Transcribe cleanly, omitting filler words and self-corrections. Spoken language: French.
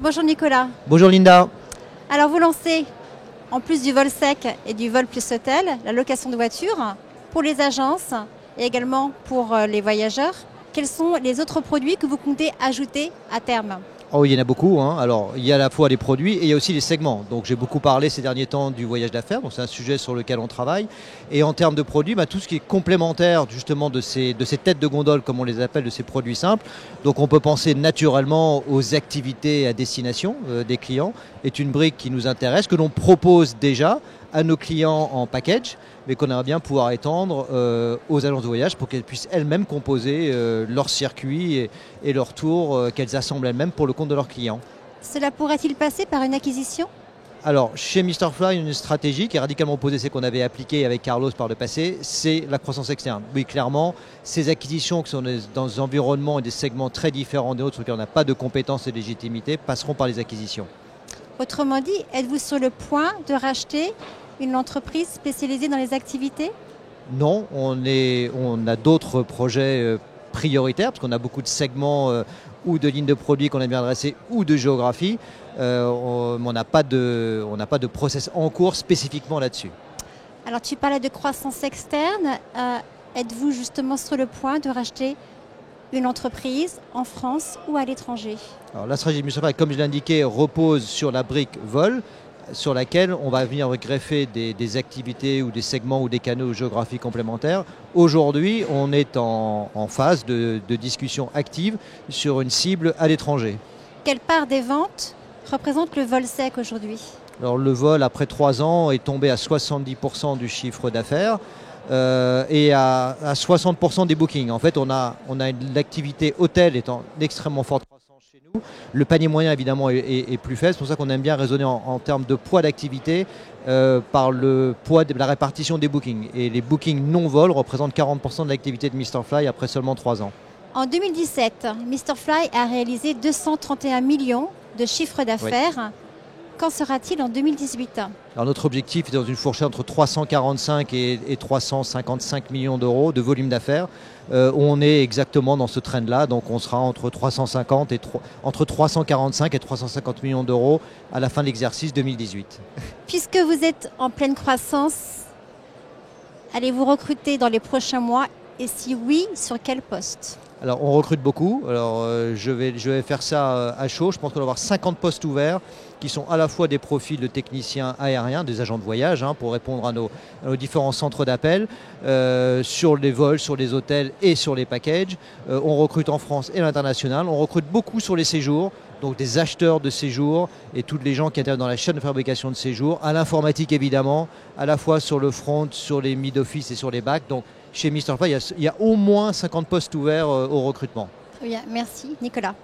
Bonjour Nicolas. Bonjour Linda. Alors vous lancez, en plus du vol sec et du vol plus hôtel, la location de voitures pour les agences et également pour les voyageurs. Quels sont les autres produits que vous comptez ajouter à terme ? Oh, il y en a beaucoup. Alors, il y a à la fois les produits et il y a aussi les segments. Donc, j'ai beaucoup parlé ces derniers temps du voyage d'affaires. Donc, c'est un sujet sur lequel on travaille. Et en termes de produits, tout ce qui est complémentaire justement de ces têtes de gondole, comme on les appelle, de ces produits simples. Donc, on peut penser naturellement aux activités à destination des clients. Est une brique qui nous intéresse, que l'on propose déjà à nos clients en package, mais qu'on aimerait bien pouvoir étendre aux agences de voyage pour qu'elles puissent elles-mêmes composer leur circuit et leur tour qu'elles assemblent elles-mêmes pour le compte de leurs clients. Cela pourrait-il passer par une acquisition ? Alors, chez Mr Fly, une stratégie qui est radicalement opposée à celle qu'on avait appliquée avec Carlos par le passé, c'est la croissance externe. Oui, clairement, ces acquisitions qui sont dans des environnements et des segments très différents des autres, sur lesquels on n'a pas de compétences et de légitimité, passeront par les acquisitions. Autrement dit, êtes-vous sur le point de racheter une entreprise spécialisée dans les activités ? Non, on a d'autres projets prioritaires, parce qu'on a beaucoup de segments ou de lignes de produits qu'on aime bien adresser, ou de géographie. On n'a pas de process en cours spécifiquement là-dessus. Alors tu parlais de croissance externe. Êtes-vous justement sur le point de racheter une entreprise en France ou à l'étranger ? Alors, la stratégie de Mr Fly, comme je l'ai indiqué, repose sur la brique vol, sur laquelle on va venir greffer des activités ou des segments ou des canaux géographiques complémentaires. Aujourd'hui, on est en phase de discussion active sur une cible à l'étranger. Quelle part des ventes représente le vol sec aujourd'hui ? Alors, le vol, après 3 ans, est tombé à 70% du chiffre d'affaires et à 60% des bookings. En fait, on a l'activité hôtel étant extrêmement forte chez nous. Le panier moyen, évidemment, est plus faible. C'est pour ça qu'on aime bien raisonner en termes de poids d'activité par le poids de la répartition des bookings. Et les bookings non-vol représentent 40% de l'activité de Mr Fly après seulement 3 ans. En 2017, Mr Fly a réalisé 231 millions de chiffre d'affaires. Oui. Qu'en sera-t-il en 2018 ? Alors notre objectif est dans une fourchette entre 345 et 355 millions d'euros de volume d'affaires. On est exactement dans ce trend-là, donc on sera entre 345 et 350 millions d'euros à la fin de l'exercice 2018. Puisque vous êtes en pleine croissance, allez-vous recruter dans les prochains mois et si oui, sur quel poste ? Alors on recrute beaucoup, je vais faire ça à chaud, je pense qu'on va avoir 50 postes ouverts qui sont à la fois des profils de techniciens aériens, des agents de voyage pour répondre à nos différents centres d'appel, sur les vols, sur les hôtels et sur les packages. On recrute en France et à l'international, on recrute beaucoup sur les séjours, donc des acheteurs de séjours et tous les gens qui interviennent dans la chaîne de fabrication de séjours, à l'informatique évidemment, à la fois sur le front, sur les mid-office et sur les bacs. Donc chez Mr Fly, il y a au moins 50 postes ouverts au recrutement. Très bien, merci Nicolas.